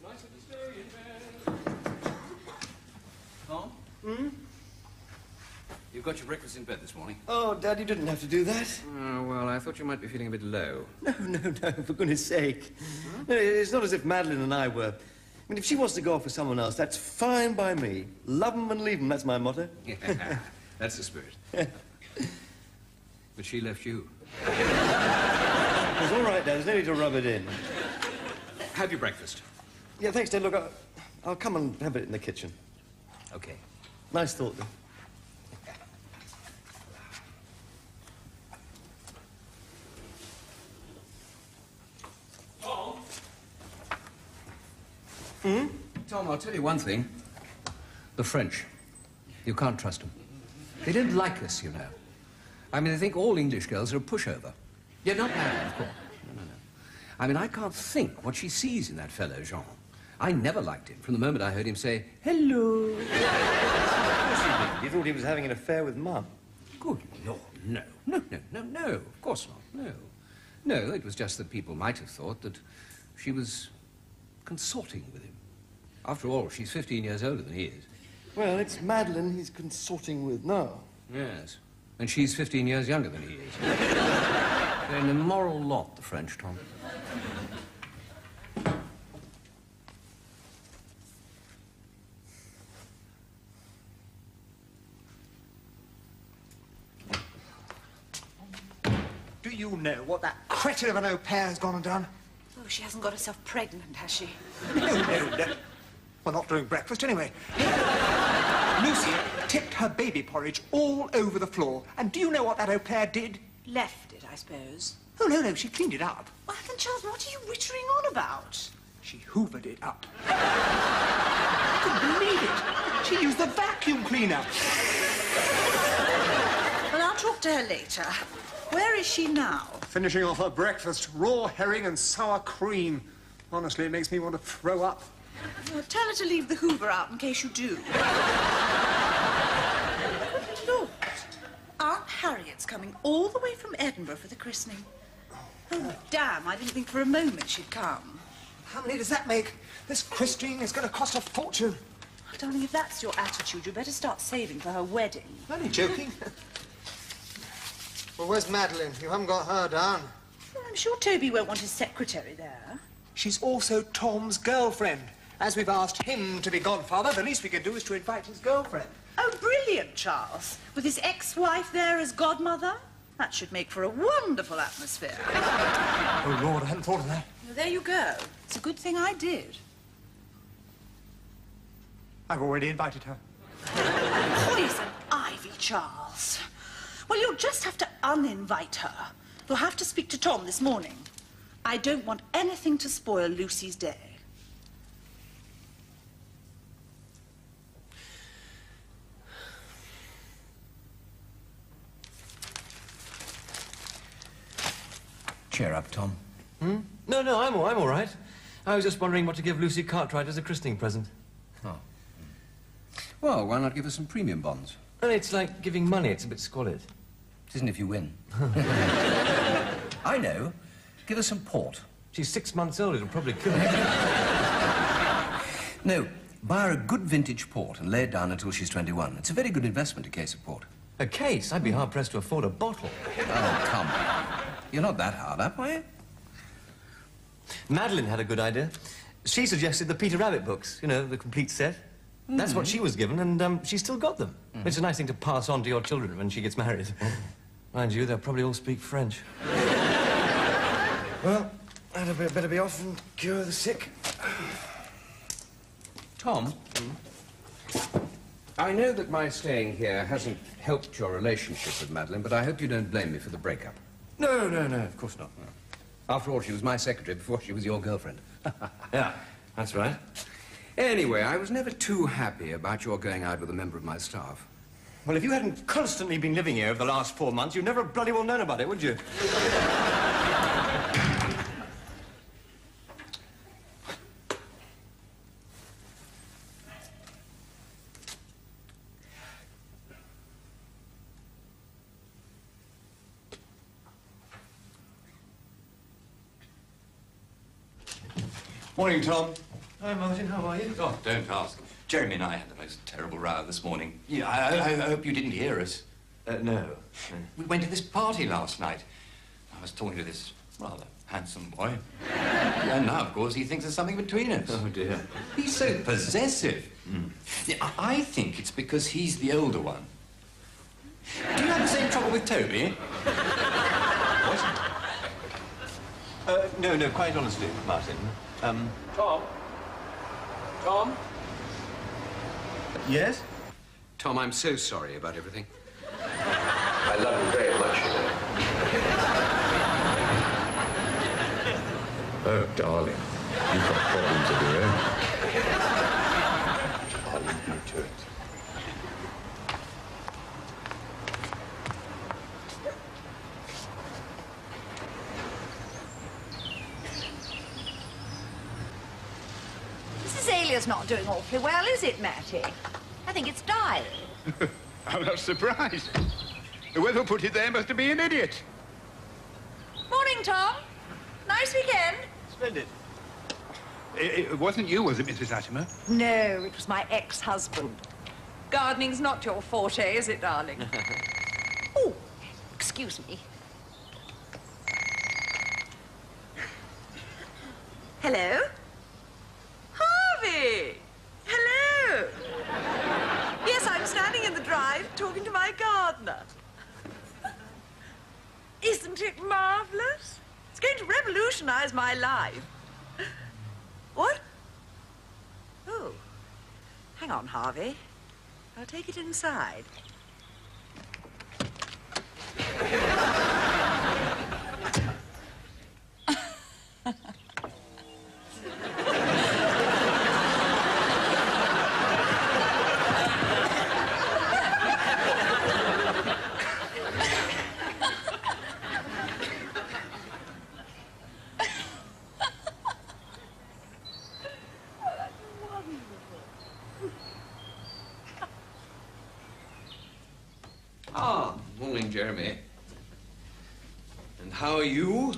It's nicer to stay in bed. Tom? Hmm? You've got your breakfast in bed this morning. Oh, Dad, you didn't have to do that. Oh, well, I thought you might be feeling a bit low. No, for goodness sake. Huh? It's not as if Madeline and I were. I mean, if she wants to go off with someone else, that's fine by me. Love 'em and leave 'em, that's my motto. Yeah, that's the spirit. But she left you. It's all right, Dad. There's no need to rub it in. Have your breakfast. Yeah, thanks, Dad. Look, I'll come and have it in the kitchen. Okay. Nice thought, though. Hmm? Tom, I'll tell you one thing. The French. You can't trust them. They don't like us, you know. I mean, they think all English girls are a pushover. Yeah, not Madeline, of course. No. I mean, I can't think what she sees in that fellow, Jean. I never liked him from the moment I heard him say, hello. Of course you did. You thought he was having an affair with Mum. Good Lord, no. No, of course not, no. No, it was just that people might have thought that she was consorting with him. After all, she's 15 years older than he is. Well, it's Madeline he's consorting with now. Yes, and she's 15 years younger than he is. They're an immoral lot, the French, Tom. Do you know what that cretin of an au pair has gone and done? Oh, she hasn't got herself pregnant, has she? No. Well, not during breakfast, anyway. Lucy tipped her baby porridge all over the floor. And do you know what that au pair did? Left it, I suppose. Oh, no, she cleaned it up. Well, then, Charles, what are you wittering on about? She hoovered it up. I couldn't believe it. She used the vacuum cleaner. Well, I'll talk to her later. Where is she now? Finishing off her breakfast, raw herring and sour cream. Honestly, it makes me want to throw up. Well, tell her to leave the hoover out in case you do. Good Lord. Aunt Harriet's coming all the way from Edinburgh for the christening. Oh, damn, I didn't think for a moment she'd come. How many does that make? This christening is going to cost a fortune. Oh, darling, if that's your attitude, you'd better start saving for her wedding. Only joking. Well, where's Madeline? You haven't got her down. Well, I'm sure Toby won't want his secretary there. She's also Tom's girlfriend. As we've asked him to be godfather, the least we can do is to invite his girlfriend. Oh, brilliant, Charles. With his ex-wife there as godmother? That should make for a wonderful atmosphere. Oh, Lord, I hadn't thought of that. Well, there you go. It's a good thing I did. I've already invited her. Poison ivy, Charles. Well, you'll just have to uninvite her. You'll have to speak to Tom this morning. I don't want anything to spoil Lucy's day. Cheer up, Tom. No, I'm all right. I was just wondering what to give Lucy Cartwright as a christening present. Oh. Well, why not give her some premium bonds? Well, it's like giving money. It's a bit squalid. It isn't if you win. I know. Give her some port. She's 6 months old. It'll probably kill her. No, buy her a good vintage port and lay it down until she's 21. It's a very good investment, a case of port. A case? I'd be hard-pressed to afford a bottle. Oh, come on. You're not that hard up, are you? Madeline had a good idea. She suggested the Peter Rabbit books, you know, the complete set. That's what she was given, and she's still got them. It's a nice thing to pass on to your children when she gets married. Mind you, they'll probably all speak French. Well, I'd better be off and cure the sick. Tom? I know that my staying here hasn't helped your relationship with Madeline, but I hope you don't blame me for the breakup. No, of course not. No. After all, she was my secretary before she was your girlfriend. Yeah, that's right. Anyway, I was never too happy about your going out with a member of my staff. Well, if you hadn't constantly been living here over the last 4 months, you'd never have bloody well known about it, would you? Morning, Tom. Hi, Martin. How are you? Oh, don't ask. Jeremy and I had the most terrible row this morning. Yeah, I hope you didn't hear us. No. We went to this party last night. I was talking to this rather handsome boy. And now, of course, he thinks there's something between us. Oh, dear. He's so possessive. Yeah, I think it's because he's the older one. Do you have the same trouble with Toby? What? No, quite honestly, Martin. Tom? Tom? Yes? Tom, I'm so sorry about everything. I love you very much, you know. Oh, darling, you've got problems of your own. I'll leave you to it. This azalea's not doing awfully well, is it, Matty? I think it's dying. I'm not surprised. Whoever put it there must have been an idiot. Morning, Tom. Nice weekend. Splendid. It wasn't you, was it, Mrs. Latimer? No, it was my ex-husband. Gardening's not your forte, is it, darling? Oh, excuse me. Hello? Harvey! Hello! Yes, I'm standing in the drive talking to my gardener. Isn't it marvellous? It's going to revolutionize my life. What? Oh. Hang on, Harvey. I'll take it inside. Ah, morning, Jeremy. And how are you?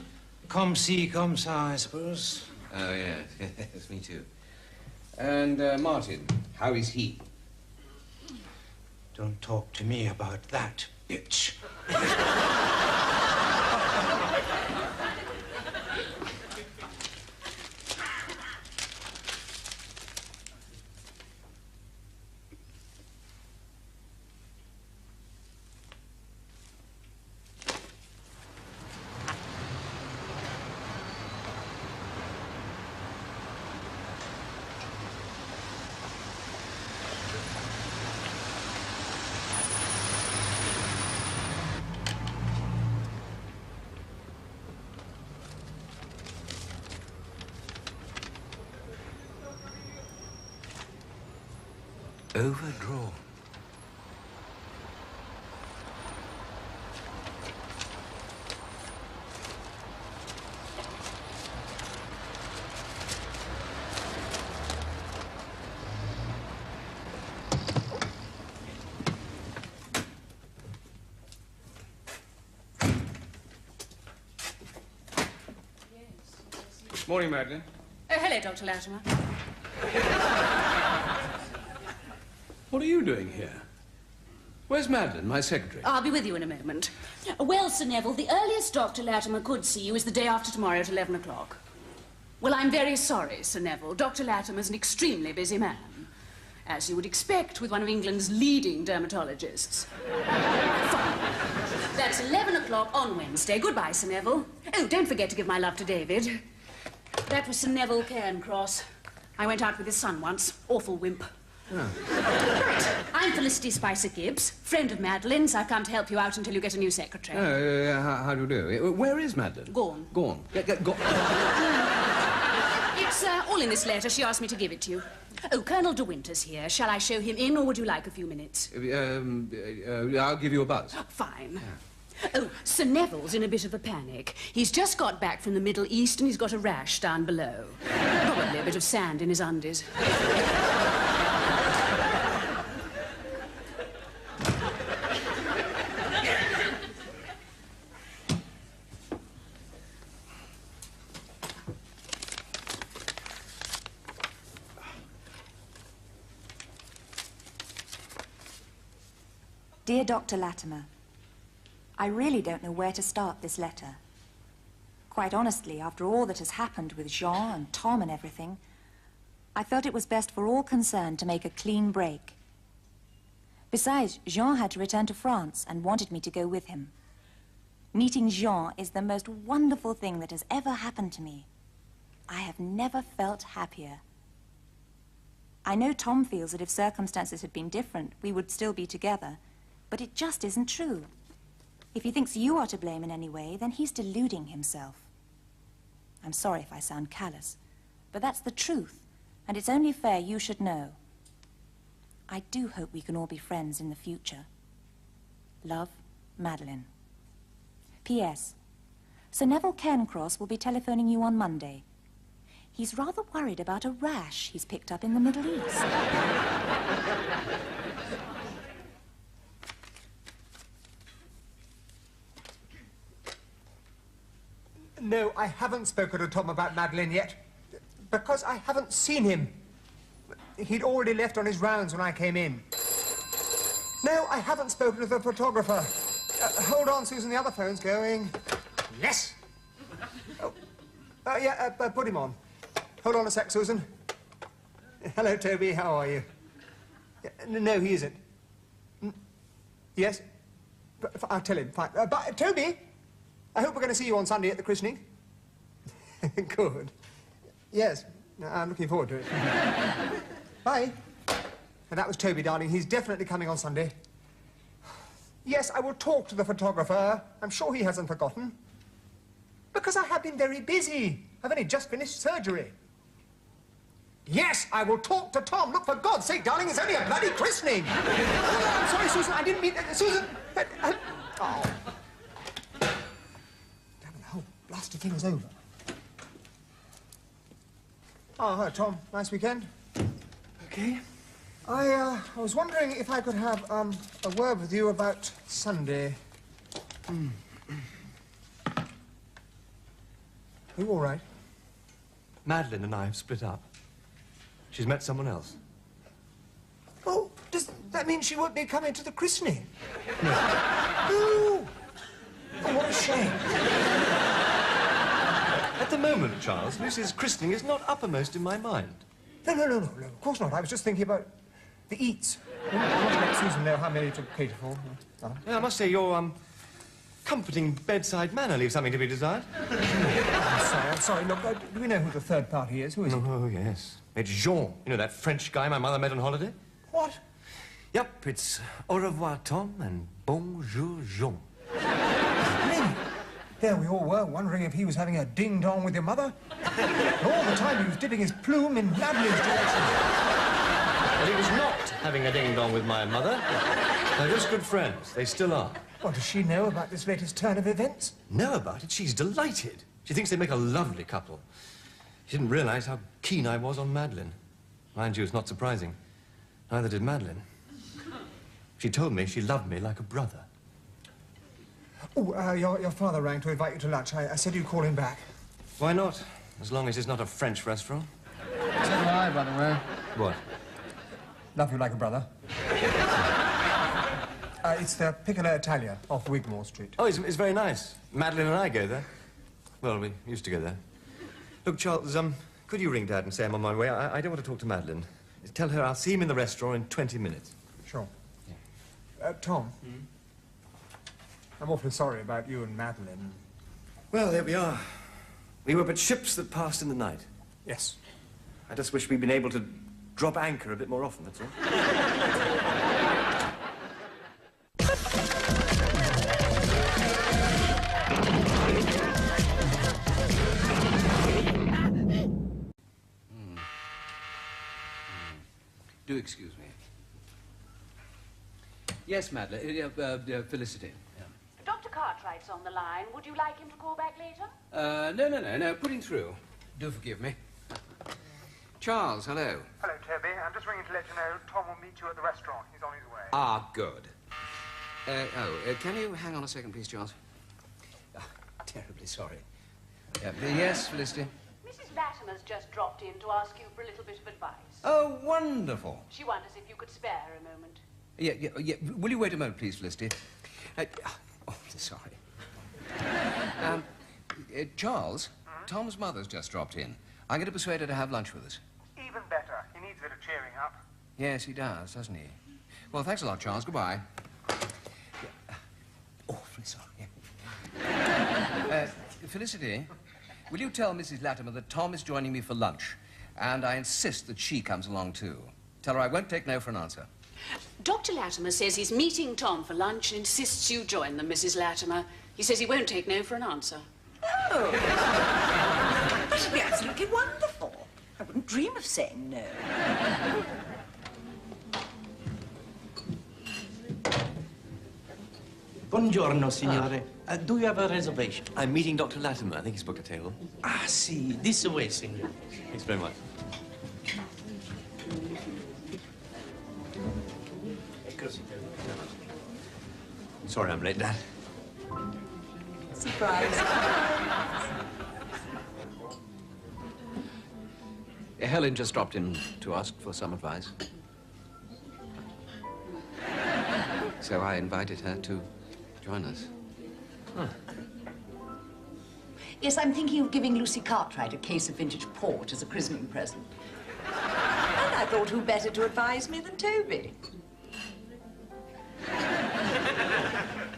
Comme si, comme ça, I suppose. Oh, yes. Yes, me too. And, Martin, how is he? Don't talk to me about that, bitch. Overdrawn. Morning, Madeline. Oh, hello, Dr. Latimer. What are you doing here? Where's Madeline, my secretary? I'll be with you in a moment. Well, Sir Neville, the earliest Dr. Latimer could see you is the day after tomorrow at 11 o'clock. Well, I'm very sorry, Sir Neville. Dr. Latimer's an extremely busy man, as you would expect with one of England's leading dermatologists. Fine. That's 11 o'clock on Wednesday. Goodbye, Sir Neville. Oh, don't forget to give my love to David. That was Sir Neville Cairncross. I went out with his son once. Awful wimp. Right. I'm Felicity Spicer-Gibbs, friend of Madeline's. I've come to help you out until you get a new secretary. Oh, how do you do? Where is Madeline? Gone. Gone. It's all in this letter. She asked me to give it to you. Oh, Colonel de Winter's here. Shall I show him in, or would you like a few minutes? I'll give you a buzz. Fine. Yeah. Oh, Sir Neville's in a bit of a panic. He's just got back from the Middle East and he's got a rash down below. Probably a bit of sand in his undies. Dear Dr. Latimer, I really don't know where to start this letter. Quite honestly, after all that has happened with Jean and Tom and everything, I felt it was best for all concerned to make a clean break. Besides, Jean had to return to France and wanted me to go with him. Meeting Jean is the most wonderful thing that has ever happened to me. I have never felt happier. I know Tom feels that if circumstances had been different, we would still be together, but it just isn't true. If he thinks you are to blame in any way, then he's deluding himself. I'm sorry if I sound callous, but that's the truth, and it's only fair you should know. I do hope we can all be friends in the future. Love, Madeline. P.S. Sir Neville Cairncross will be telephoning you on Monday. He's rather worried about a rash he's picked up in the Middle East. No, I haven't spoken to Tom about Madeline yet, because I haven't seen him. He'd already left on his rounds when I came in. No, I haven't spoken to the photographer. Hold on, Susan, the other phone's going. Yes! Oh, put him on. Hold on a sec, Susan. Hello, Toby, how are you? No, he isn't. Yes? I'll tell him, fine. But, Toby, I hope we're going to see you on Sunday at the christening. Good. Yes, I'm looking forward to it. Bye. And that was Toby, darling. He's definitely coming on Sunday. Yes, I will talk to the photographer. I'm sure he hasn't forgotten. Because I have been very busy. I've only just finished surgery. Yes, I will talk to Tom. Look, for God's sake, darling, it's only a bloody christening. Oh, I'm sorry, Susan. I didn't mean... Susan! Oh. Damn it, the whole blasted thing was over. Oh, hi, Tom. Nice weekend. Okay. I was wondering if I could have, a word with you about Sunday. Are you all right? Madeline and I have split up. She's met someone else. Oh, does that mean she won't be coming to the christening? No. Oh, what a shame. At the moment, Charles, Lucy's christening is not uppermost in my mind. No, of course not. I was just thinking about the eats. I want to let Susan know how many to cater for. Yeah, I must say, your, comforting bedside manner leaves something to be desired. I'm sorry. Look, do we know who the third party is? Who is it? Oh, yes. It's Jean. You know, that French guy my mother met on holiday? What? Yep, it's au revoir, Tom, and bonjour, Jean. Really? There we all were, wondering if he was having a ding-dong with your mother. And all the time he was dipping his plume in Madeline's direction. Well, he was not having a ding-dong with my mother. They're just good friends. They still are. Well, does she know about this latest turn of events? Know about it? She's delighted. She thinks they make a lovely couple. She didn't realise how keen I was on Madeline. Mind you, it's not surprising. Neither did Madeline. She told me she loved me like a brother. Oh, your father rang to invite you to lunch. I said you'd call him back. Why not? As long as it's not a French restaurant. So do I, by the way. What? Love you like a brother. It's the Piccolo Italia off Wigmore Street. Oh, it's very nice. Madeline and I go there. Well, we used to go there. Look, Charles, could you ring Dad and say I'm on my way? I don't want to talk to Madeline. Tell her I'll see him in the restaurant in 20 minutes. Sure. Yeah. Tom? I'm awfully sorry about you and Madeline. Well, there we are. We were but ships that passed in the night. Yes. I just wish we'd been able to drop anchor a bit more often, that's all. Do excuse me. Yes, Madeline. Felicity. Yeah. Dr. Cartwright's on the line. Would you like him to call back later? No. Put him through. Do forgive me. Charles, hello. Hello, Toby. I'm just ringing to let you know Tom will meet you at the restaurant. He's on his way. Ah, good. Can you hang on a second, please, Charles? Oh, terribly sorry. Yes, Felicity? Mrs. Latimer's just dropped in to ask you for a little bit of advice. Oh, wonderful. She wonders if you could spare her a moment. Yeah. Will you wait a moment, please, Felicity? Oh, sorry. Charles, Tom's mother's just dropped in. I'm going to persuade her to have lunch with us. Even better. He needs a bit of cheering up. Yes, he does, doesn't he? Well, thanks a lot, Charles. Goodbye. Awfully sorry. Felicity, will you tell Mrs. Latimer that Tom is joining me for lunch, and I insist that she comes along too. Tell her I won't take no for an answer. Dr. Latimer says he's meeting Tom for lunch and insists you join them, Mrs. Latimer. He says he won't take no for an answer. Oh. That should be absolutely wonderful. I wouldn't dream of saying no. Buongiorno, signore. Do you have a reservation? I'm meeting Dr. Latimer. I think he's booked a table. Ah, sì. This way, signore. Thanks very much. Sorry I'm late, Dad. Surprise. Helen just dropped in to ask for some advice. So I invited her to join us. Huh. Yes, I'm thinking of giving Lucy Cartwright a case of vintage port as a christening present. And I thought who better to advise me than Toby.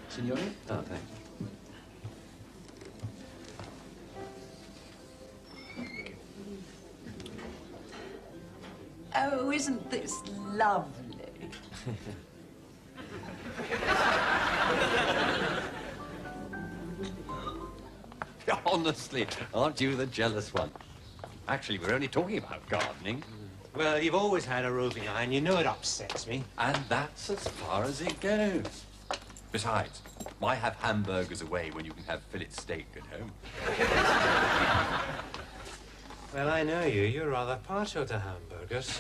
Signore? Oh, thanks. Oh, isn't this lovely? Honestly, aren't you the jealous one? Actually, we're only talking about gardening. Well, you've always had a roving eye, and you know it upsets me. And that's as far as it goes. Besides, why have hamburgers away when you can have fillet steak at home? Well, I know you. You're rather partial to hamburgers.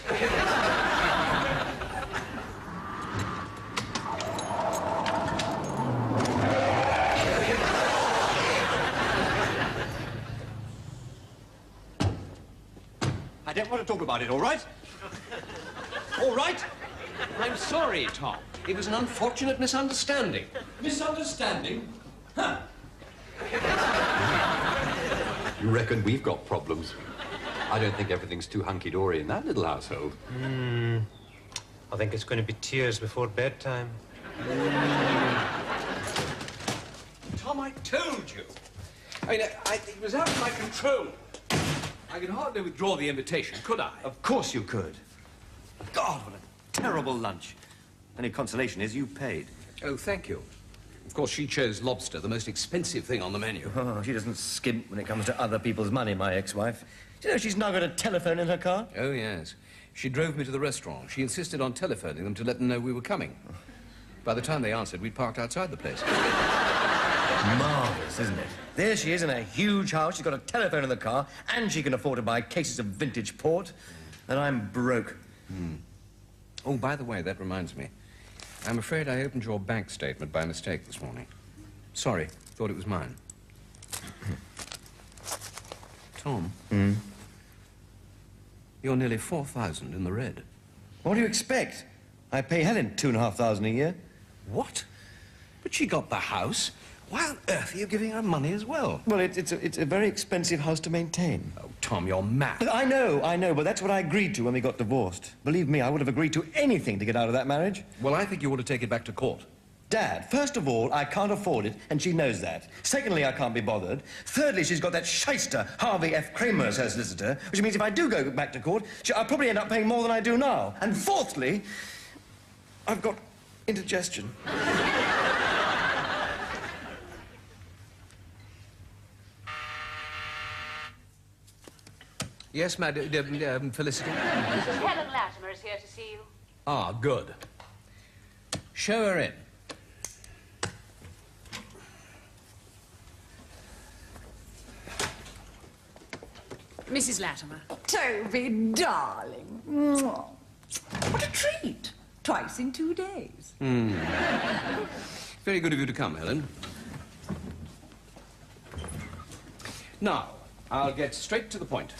I don't want to talk about it, all right? All right? I'm sorry, Tom. It was an unfortunate misunderstanding. Misunderstanding? Huh. You reckon we've got problems? I don't think everything's too hunky-dory in that little household. I think it's going to be tears before bedtime. Tom, I told you. I mean, it was out of my control. I could hardly withdraw the invitation, could I? Of course you could. God, what a terrible lunch. Only consolation is you paid. Oh, thank you. Of course, she chose lobster, the most expensive thing on the menu. Oh, she doesn't skimp when it comes to other people's money, my ex-wife. Do you know she's now got a telephone in her car? Oh, yes. She drove me to the restaurant. She insisted on telephoning them to let them know we were coming. By the time they answered, we'd parked outside the place. Marvellous, isn't it? There she is in a huge house. She's got a telephone in the car, and she can afford to buy cases of vintage port. And I'm broke. Oh, by the way, that reminds me. I'm afraid I opened your bank statement by mistake this morning. Sorry, thought it was mine. Tom? You're nearly 4,000 in the red. What do you expect? I pay Helen $2,500 a year. What? But she got the house. Why on earth are you giving her money as well? Well, it's a very expensive house to maintain. Oh, Tom, you're mad. I know, but that's what I agreed to when we got divorced. Believe me, I would have agreed to anything to get out of that marriage. Well, I think you ought to take it back to court. Dad, first of all, I can't afford it, and she knows that. Secondly, I can't be bothered. Thirdly, she's got that shyster, Harvey F. Kramer, as her solicitor, which means if I do go back to court, I'll probably end up paying more than I do now. And fourthly, I've got indigestion. Yes, Madam Felicity? Mrs. Helen Latimer is here to see you. Ah, good. Show her in. Mrs. Latimer. Toby, darling. Mwah. What a treat. Twice in 2 days. Very good of you to come, Helen. Now, I'll get straight to the point.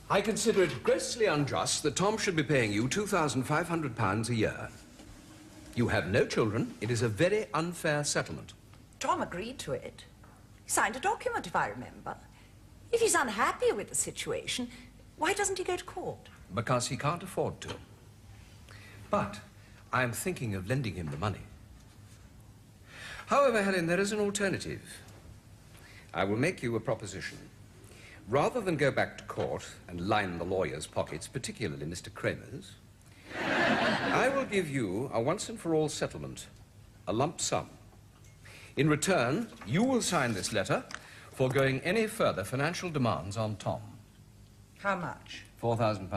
I consider it grossly unjust that Tom should be paying you £2,500 a year You have no children. It is a very unfair settlement. Tom agreed to it. He signed a document, if I remember. If he's unhappy with the situation, why doesn't he go to court? Because he can't afford to. But I'm thinking of lending him the money. However, Helen, there is an alternative. I will make you a proposition. Rather than go back to court and line the lawyers' pockets, particularly Mr. Kramer's, I will give you a once-and-for-all settlement, a lump sum. In return, you will sign this letter foregoing any further financial demands on Tom. How much? £4,000.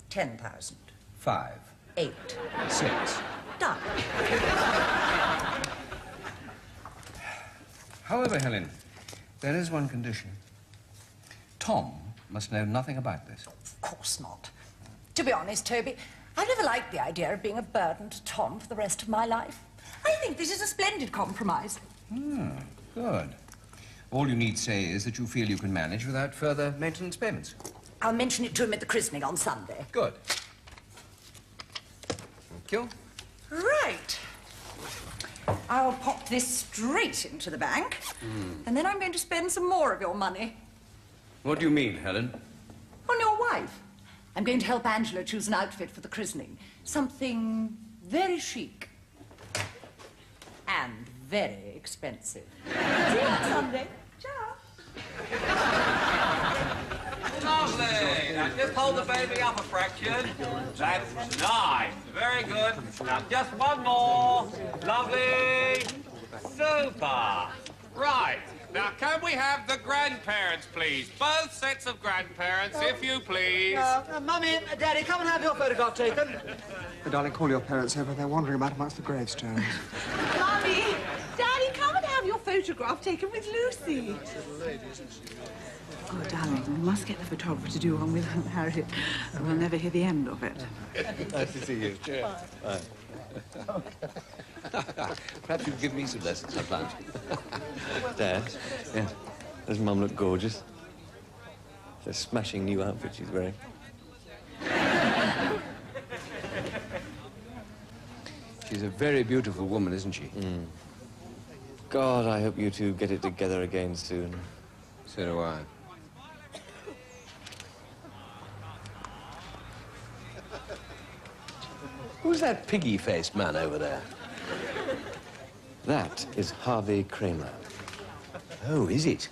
10,000. 5. 8. 6. Done. However, Helen, there is one condition. Tom must know nothing about this. Of course not. To be honest, Toby, I never liked the idea of being a burden to Tom for the rest of my life. I think this is a splendid compromise. Good. All you need say is that you feel you can manage without further maintenance payments. I'll mention it to him at the christening on Sunday. Good. Thank you. Right. I'll pop this straight into the bank, and then I'm going to spend some more of your money. What do you mean, Helen? On your wife. I'm going to help Angela choose an outfit for the christening. Something very chic. And very expensive. See you on Sunday. Ciao. Lovely. Now just hold the baby up a fraction. That's nice. Very good. Now just one more. Lovely. Super. Right. Now can we have the grandparents, please? Both sets of grandparents, if you please. Mummy, Daddy, come and have your photograph taken. Oh, darling, call your parents over. They're wandering about amongst the gravestones. Mummy, Daddy, come and have your photograph taken with Lucy. Oh, darling, we must get the photographer to do one with Harriet. We'll never hear the end of it. Nice to see you. Cheers. Bye. Perhaps you could give me some lessons at lunch. Dad? Yes? Does Mum look gorgeous? It's a smashing new outfit she's wearing. She's a very beautiful woman, isn't she? God, I hope you two get it together again soon. So do I. Who's that piggy-faced man over there? That is Harvey Kramer. Oh, is it?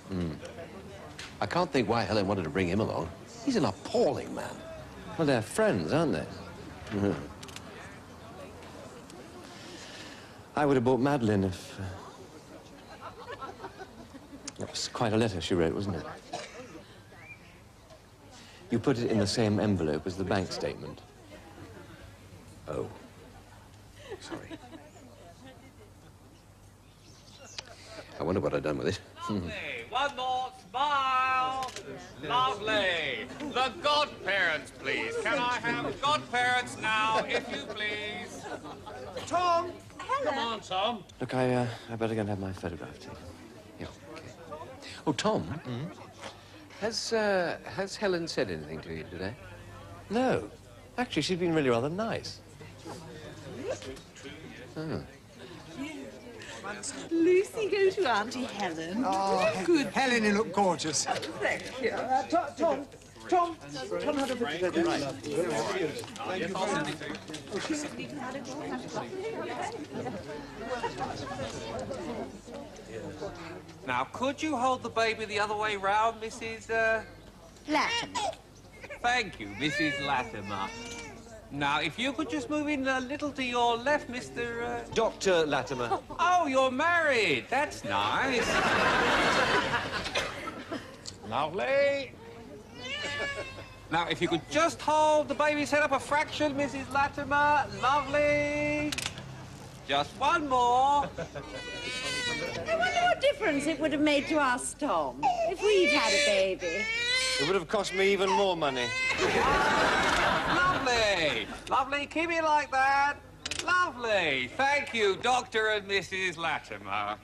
I can't think why Helen wanted to bring him along. He's an appalling man. Well, they're friends, aren't they? I would have bought Madeline if... It was quite a letter she wrote, wasn't it? You put it in the same envelope as the bank statement. Oh. Sorry. I wonder what I've done with it. Lovely. One more smile. Lovely. The godparents, please. Can I have godparents now, if you please? Tom! Come on, Tom. Look, I better go and have my photograph taken. Yeah, okay. Oh, Tom. Has Helen said anything to you today? No. Actually, she's been really rather nice. Lucy, go to Auntie Helen. Oh, good. Helen, you look gorgeous. Thank you. Tom, have a picture. Thank you very much. Now, could you hold the baby the other way round, Mrs. Latimer. Thank you, Mrs. Latimer. Now, if you could just move in a little to your left, Mr. Dr. Latimer. Oh, you're married. That's nice. Lovely. Now, if you could just hold the baby's head up a fraction, Mrs. Latimer. Lovely. Just one more. I wonder what difference it would have made to us, Tom, if we'd had a baby. It would have cost me even more money. Lovely. Lovely. Keep it like that. Lovely. Thank you, Dr. and Mrs. Latimer.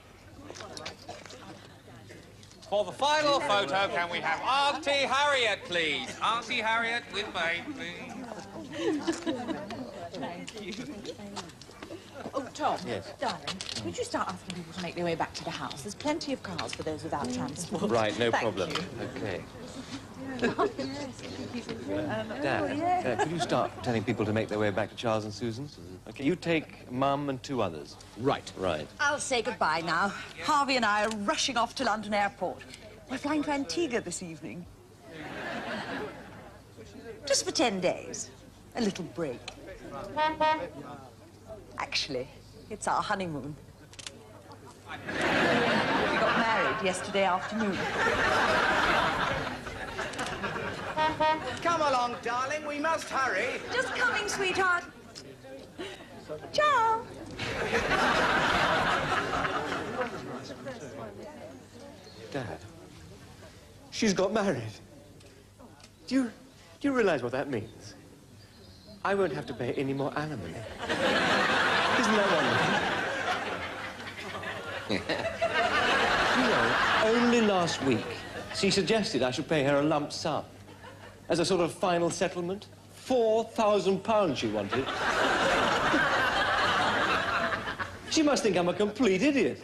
For the final photo, can we have Auntie Harriet, please? Auntie Harriet with me, please. Thank you. Oh, Tom. Yes. Darling, could you start asking people to make their way back to the house? There's plenty of cars for those without transport. Right, no Thank problem. you. Okay. Oh, Dad, could you start telling people to make their way back to Charles and Susan's? Okay, you take Mum and 2 others. Right. Right. I'll say goodbye now. Harvey and I are rushing off to London Airport. We're flying to Antigua this evening. Just for 10 days. A little break. Actually, it's our honeymoon. We got married yesterday afternoon. Come along, darling. We must hurry. Just coming, sweetheart. Ciao. Dad, she's got married. Do you realize what that means? I won't have to pay any more alimony. Isn't that wonderful? You know, only last week, she suggested I should pay her a lump sum as a sort of final settlement. £4,000 she wanted. She must think I'm a complete idiot.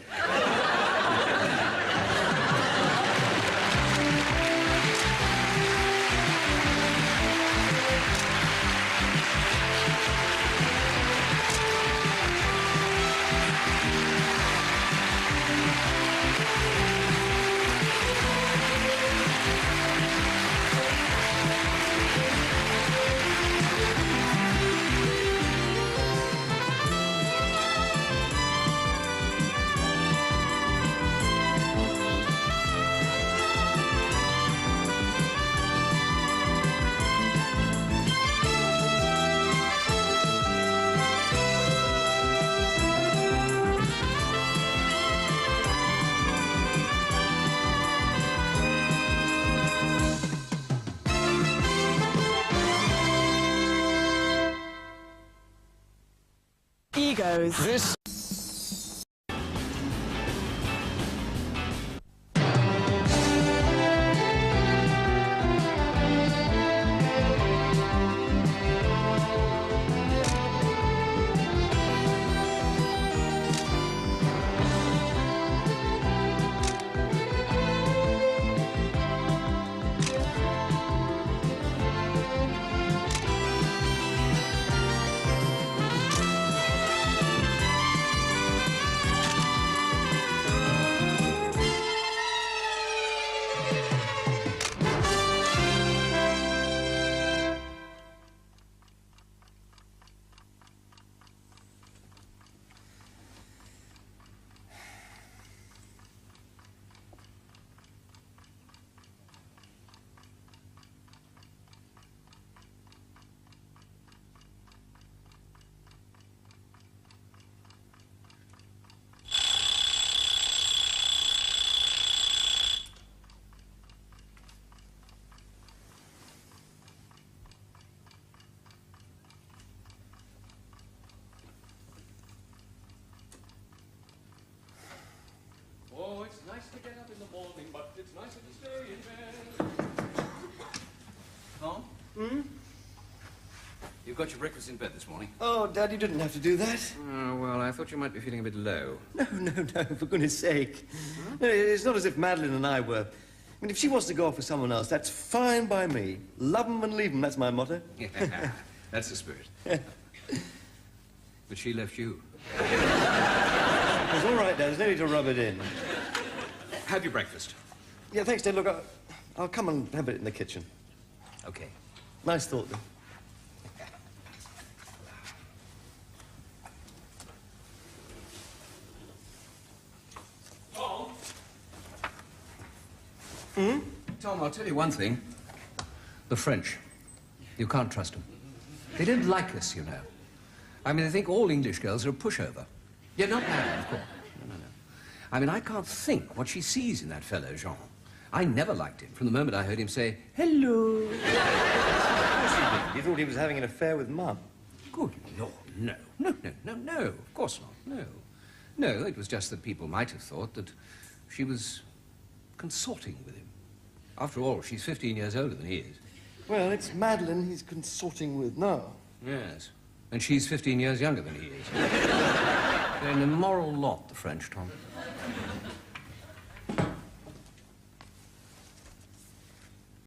Egos. This... Oh, it's nice to get up in the morning, but it's nicer to stay in bed. Tom? Hmm? You've got your breakfast in bed this morning? Oh, Dad, you didn't have to do that. Oh, well, I thought you might be feeling a bit low. No, for goodness sake. No, it's not as if Madeline and I were. I mean, if she wants to go off with someone else, that's fine by me. Love 'em and leave 'em, that's my motto. Yeah, that's the spirit. But she left you. It's all right, Dad. There's no need to rub it in. Have your breakfast. Yeah, thanks, Dad. Look, I'll come and have it in the kitchen. Okay. Nice thought, then. Tom? Hmm? Tom, I'll tell you one thing. The French. You can't trust them. They don't like us, you know. I mean, they think all English girls are a pushover. You're not married, of course. No. I mean, I can't think what she sees in that fellow, Jean. I never liked him from the moment I heard him say, hello. You thought he was having an affair with Mum? Good Lord, no. No, of course not, no. No, it was just that people might have thought that she was consorting with him. After all, she's 15 years older than he is. Well, it's Madeline he's consorting with now. Yes, and she's 15 years younger than he is. They're an immoral lot, the French, Tom.